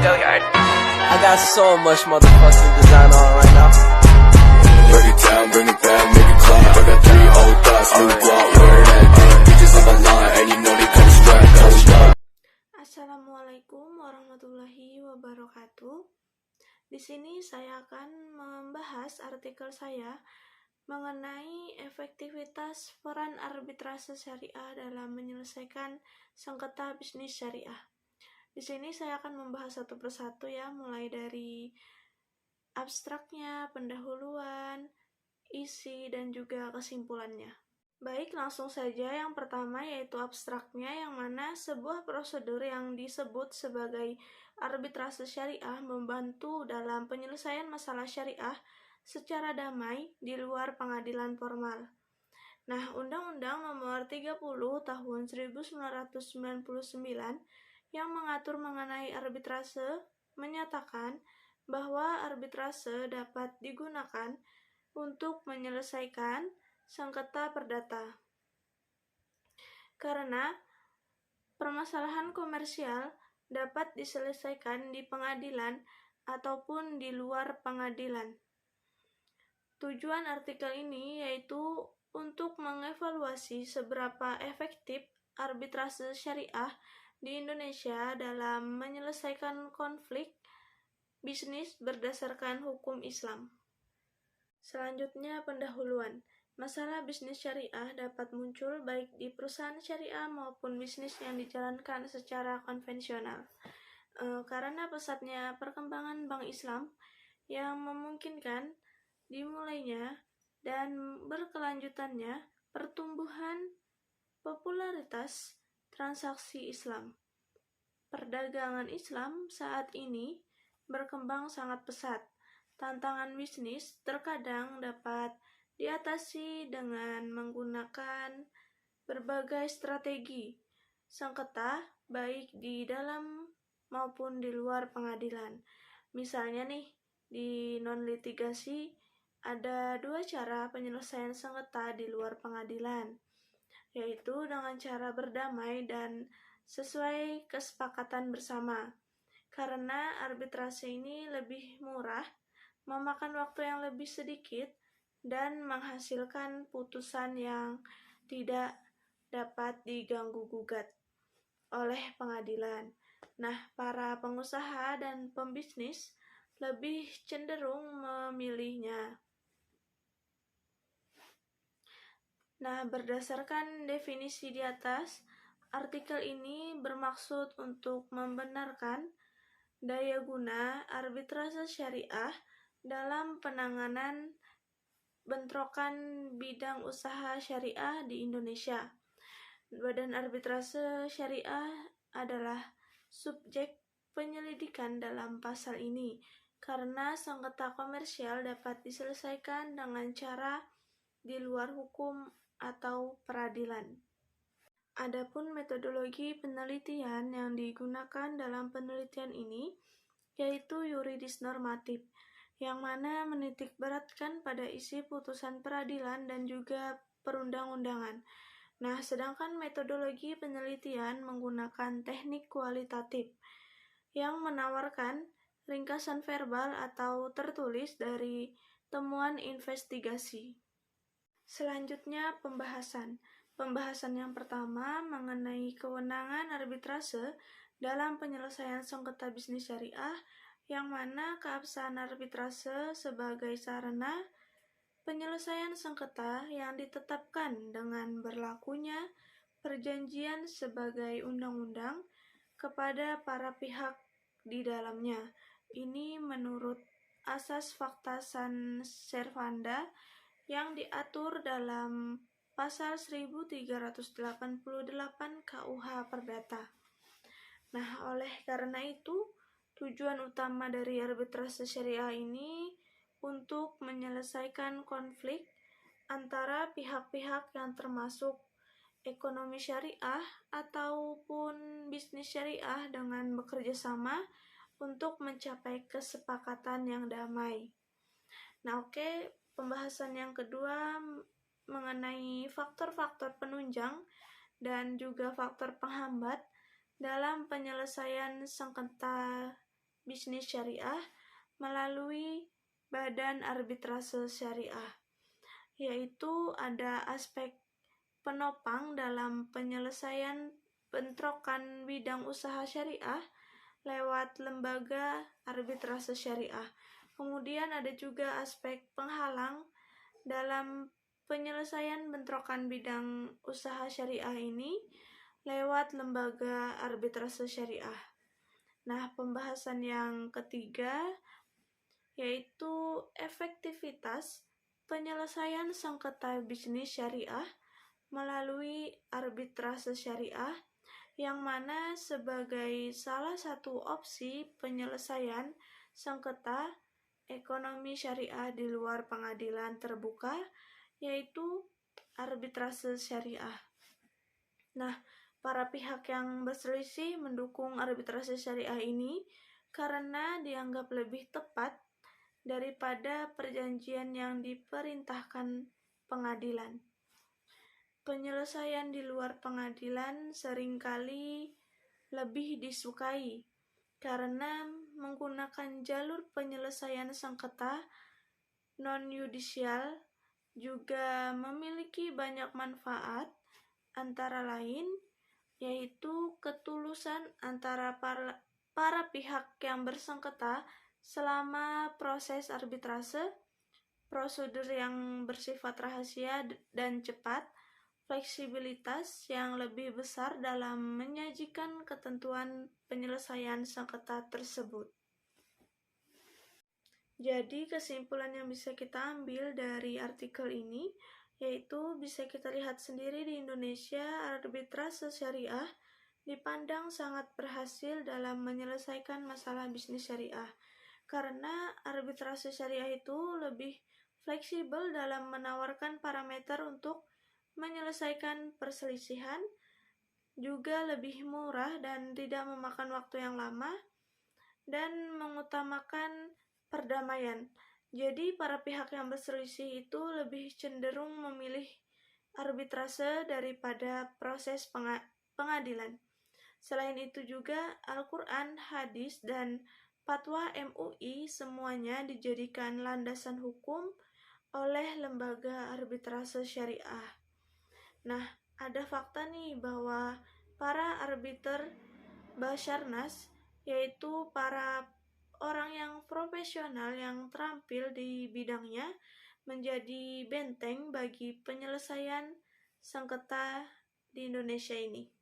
Gilliard. I got so much motherfucking design on right now. Break it down, bring it back, make it clap. I got 3 old thoughts, new block, where that thing. Bitches on my line, and you know they come strapped, hold up. Assalamualaikum warahmatullahi wabarakatuh. Di sini saya akan membahas artikel saya mengenai efektivitas peran arbitrase syariah dalam menyelesaikan sengketa bisnis syariah. Di sini saya akan membahas satu persatu ya, mulai dari abstraknya, pendahuluan, isi, dan juga kesimpulannya. Baik, langsung saja. Yang pertama yaitu abstraknya, yang mana sebuah prosedur yang disebut sebagai arbitrase syariah membantu dalam penyelesaian masalah syariah secara damai di luar pengadilan formal. Nah, Undang-Undang Nomor 30 Tahun 1999 yang mengatur mengenai arbitrase menyatakan bahwa arbitrase dapat digunakan untuk menyelesaikan sengketa perdata. Karena permasalahan komersial dapat diselesaikan di pengadilan ataupun di luar pengadilan. Tujuan artikel ini yaitu untuk mengevaluasi seberapa efektif arbitrase syariah di Indonesia dalam menyelesaikan konflik bisnis berdasarkan hukum Islam. Selanjutnya, pendahuluan. Masalah bisnis syariah dapat muncul baik di perusahaan syariah maupun bisnis yang dijalankan secara konvensional. Karena pesatnya perkembangan bank Islam yang memungkinkan dimulainya dan berkelanjutannya pertumbuhan popularitas transaksi Islam. Perdagangan Islam saat ini berkembang sangat pesat. Tantangan bisnis terkadang dapat diatasi dengan menggunakan berbagai strategi sengketa baik di dalam maupun di luar pengadilan. Misalnya nih, di non-litigasi ada 2 cara penyelesaian sengketa di luar pengadilan, yaitu dengan cara berdamai dan sesuai kesepakatan bersama. Karena arbitrase ini lebih murah, memakan waktu yang lebih sedikit, dan menghasilkan putusan yang tidak dapat diganggu-gugat oleh pengadilan. Nah, para pengusaha dan pembisnis lebih cenderung memilihnya. Nah, berdasarkan definisi di atas, artikel ini bermaksud untuk membenarkan daya guna arbitrase syariah dalam penanganan bentrokan bidang usaha syariah di Indonesia. Badan arbitrase syariah adalah subjek penyelidikan dalam pasal ini, karena sengketa komersial dapat diselesaikan dengan cara di luar hukum atau peradilan. Adapun metodologi penelitian yang digunakan dalam penelitian ini yaitu yuridis normatif, yang mana menitik beratkan pada isi putusan peradilan dan juga perundang-undangan. Nah, sedangkan metodologi penelitian menggunakan teknik kualitatif yang menawarkan ringkasan verbal atau tertulis dari temuan investigasi. Selanjutnya, pembahasan. Pembahasan yang pertama mengenai kewenangan arbitrase dalam penyelesaian sengketa bisnis syariah, yang mana keabsahan arbitrase sebagai sarana penyelesaian sengketa yang ditetapkan dengan berlakunya perjanjian sebagai undang-undang kepada para pihak di dalamnya. Ini menurut asas fakta san servanda yang diatur dalam pasal 1388 KUH Perdata. Nah, oleh karena itu, tujuan utama dari arbitrase syariah ini untuk menyelesaikan konflik antara pihak-pihak yang termasuk ekonomi syariah ataupun bisnis syariah dengan bekerja sama untuk mencapai kesepakatan yang damai. Nah, pembahasan yang kedua mengenai faktor-faktor penunjang dan juga faktor penghambat dalam penyelesaian sengketa bisnis syariah melalui Badan Arbitrase Syariah, yaitu ada aspek penopang dalam penyelesaian bentrokan bidang usaha syariah lewat lembaga arbitrase syariah. Kemudian ada juga aspek penghalang dalam penyelesaian bentrokan bidang usaha syariah ini lewat lembaga arbitrase syariah. Nah, pembahasan yang ketiga yaitu efektivitas penyelesaian sengketa bisnis syariah melalui arbitrase syariah, yang mana sebagai salah satu opsi penyelesaian sengketa ekonomi syariah di luar pengadilan terbuka, yaitu arbitrase syariah. Nah, para pihak yang berselisih mendukung arbitrase syariah ini karena dianggap lebih tepat daripada perjanjian yang diperintahkan pengadilan. Penyelesaian di luar pengadilan seringkali lebih disukai karena menggunakan jalur penyelesaian sengketa non-yudisial juga memiliki banyak manfaat, antara lain yaitu ketulusan antara para pihak yang bersengketa selama proses arbitrase, prosedur yang bersifat rahasia dan cepat, fleksibilitas yang lebih besar dalam menyajikan ketentuan penyelesaian sengketa tersebut. Jadi kesimpulan yang bisa kita ambil dari artikel ini yaitu bisa kita lihat sendiri di Indonesia arbitrase syariah dipandang sangat berhasil dalam menyelesaikan masalah bisnis syariah. Karena arbitrase syariah itu lebih fleksibel dalam menawarkan parameter untuk menyelesaikan perselisihan, juga lebih murah dan tidak memakan waktu yang lama, dan mengutamakan perdamaian. Jadi para pihak yang berselisih itu lebih cenderung memilih arbitrase daripada proses pengadilan. Selain itu juga Al-Quran, hadis, dan fatwa MUI semuanya dijadikan landasan hukum oleh lembaga arbitrase syariah. Nah, ada fakta nih bahwa para arbiter Basarnas, yaitu para orang yang profesional yang terampil di bidangnya, menjadi benteng bagi penyelesaian sengketa di Indonesia ini.